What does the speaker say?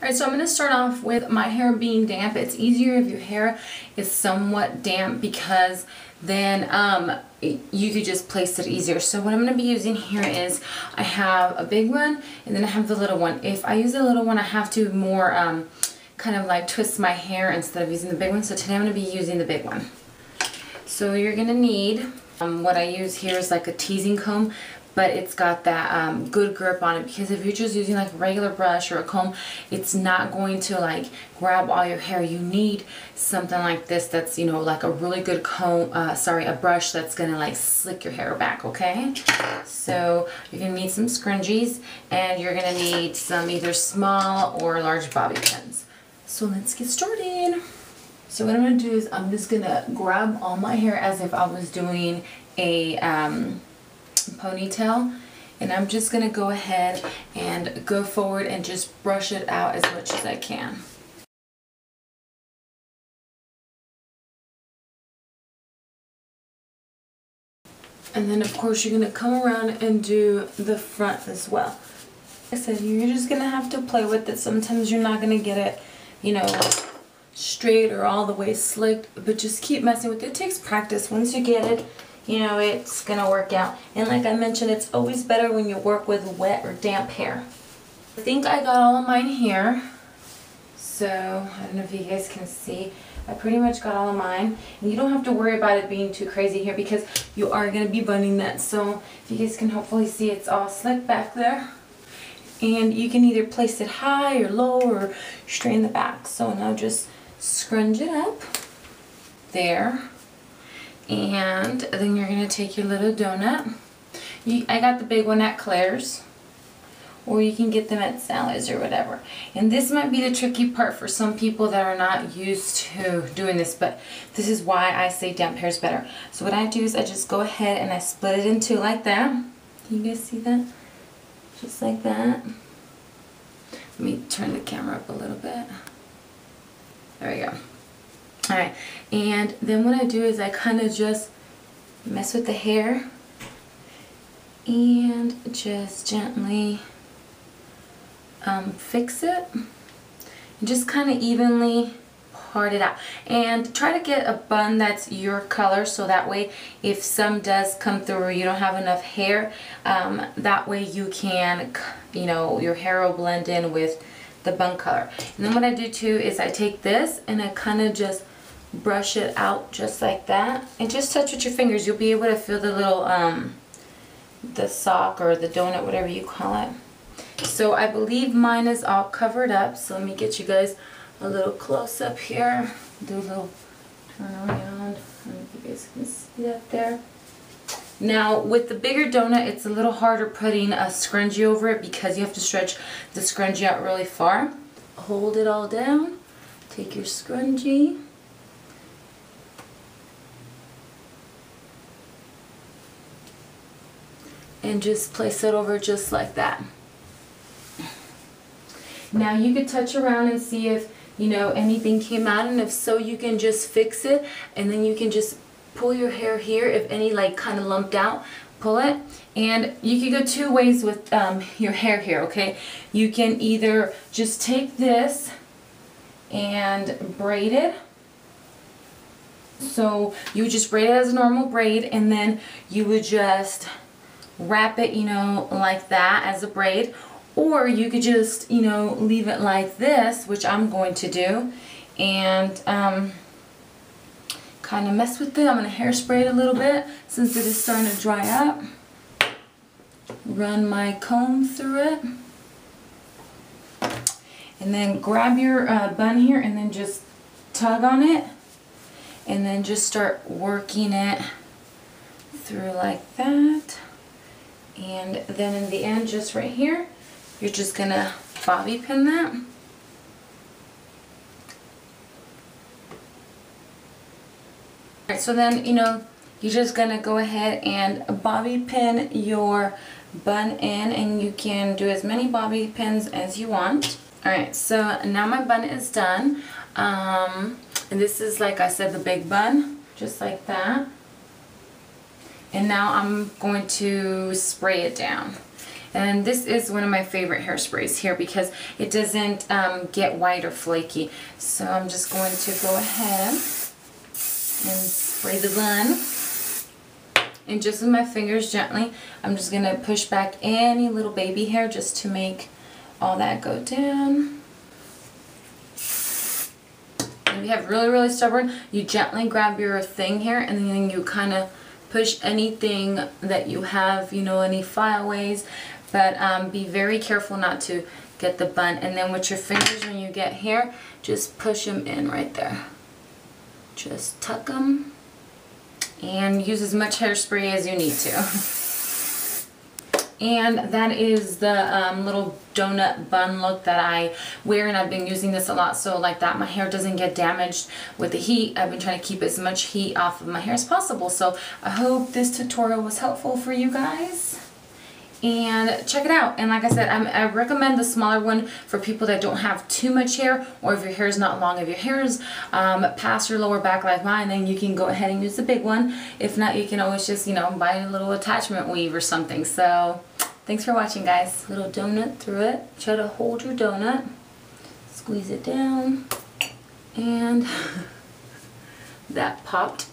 Alright, so I'm going to start off with my hair being damp. It's easier if your hair is somewhat damp because then you could just place it easier. So what I'm going to be using here is I have a big one and then I have the little one. If I use the little one, I have to more kind of like twist my hair instead of using the big one. So today I'm going to be using the big one. So you're going to need, what I use here is like a teasing comb, but it's got that good grip on it, because if you're just using like a regular brush or a comb, it's not going to like grab all your hair. You need something like this that's, you know, like a really good comb, a brush that's gonna like slick your hair back, okay? So you're gonna need some scrunchies and you're gonna need some either small or large bobby pins. So let's get started. So what I'm gonna do is I'm just gonna grab all my hair as if I was doing a ponytail, and I'm just gonna go ahead and go forward and just brush it out as much as I can. And then of course you're gonna come around and do the front as well. Like I said, you're just gonna have to play with it. Sometimes you're not gonna get it, you know, straight or all the way slicked, but just keep messing with it. It takes practice. Once you get it, you know, it's gonna work out. And like I mentioned, it's always better when you work with wet or damp hair. I think I got all of mine here. So I don't know if you guys can see. I pretty much got all of mine. And you don't have to worry about it being too crazy here because you are gonna be bunning that. So if you guys can hopefully see, it's all slick back there. And you can either place it high or low or straight in the back. So now just scrunch it up there. And then you're going to take your little donut. I got the big one at Claire's, or you can get them at Sally's or whatever. And this might be the tricky part for some people that are not used to doing this, but this is why I say damp hair is better. So what I do is I just go ahead and I split it in two like that. Can you guys see that? Just like that. Let me turn the camera up a little bit. There we go. Alright, and then what I do is I kind of just mess with the hair and just gently fix it and just kind of evenly part it out. And try to get a bun that's your color, so that way if some does come through or you don't have enough hair, that way you can, you know, your hair will blend in with the bun color. And then what I do too is I take this and I kind of just brush it out just like that, and just touch with your fingers. You'll be able to feel the little the sock or the donut, whatever you call it. So I believe mine is all covered up, so let me get you guys a little close up here. Do a little turn around. I don't know if you guys can see that there. Now with the bigger donut, it's a little harder putting a scrunchie over it because you have to stretch the scrunchie out really far. Hold it all down, take your scrunchie, and just place it over just like that. Now you could touch around and see if, you know, anything came out, and if so, you can just fix it, and then you can just pull your hair here. If any like kind of lumped out, pull it. And you can go two ways with your hair here, okay? You can either just take this and braid it. So you would just braid it as a normal braid, and then you would just wrap it, you know, like that as a braid. Or you could just, you know, leave it like this, which I'm going to do, and kind of mess with it. I'm going to hairspray it a little bit since it is starting to dry up. Run my comb through it. And then grab your bun here and then just tug on it. And then just start working it through like that. And then in the end, just right here, you're just going to bobby pin that. Alright, so then, you know, you're just going to go ahead and bobby pin your bun in, and you can do as many bobby pins as you want. Alright, so now my bun is done. And this is, like I said, the big bun, just like that. And now I'm going to spray it down. And this is one of my favorite hairsprays here because it doesn't get white or flaky. So I'm just going to go ahead and spray the bun. And just with my fingers gently, I'm just going to push back any little baby hair just to make all that go down. If you have really stubborn, you gently grab your thing here and then you kind of push anything that you have, you know, any fileways, but be very careful not to get the bun. And then with your fingers, when you get here, just push them in right there. Just tuck them and use as much hairspray as you need to. And that is the little donut bun look that I wear, and I've been using this a lot, so like that my hair doesn't get damaged with the heat. I've been trying to keep as much heat off of my hair as possible. So I hope this tutorial was helpful for you guys. And check it out. And like I said, I recommend the smaller one for people that don't have too much hair, or if your hair is not long, if your hair is past your lower back like mine, then you can go ahead and use the big one. If not, you can always just, you know, buy a little attachment weave or something. So thanks for watching, guys. Little donut through it. Try to hold your donut, squeeze it down, and that popped.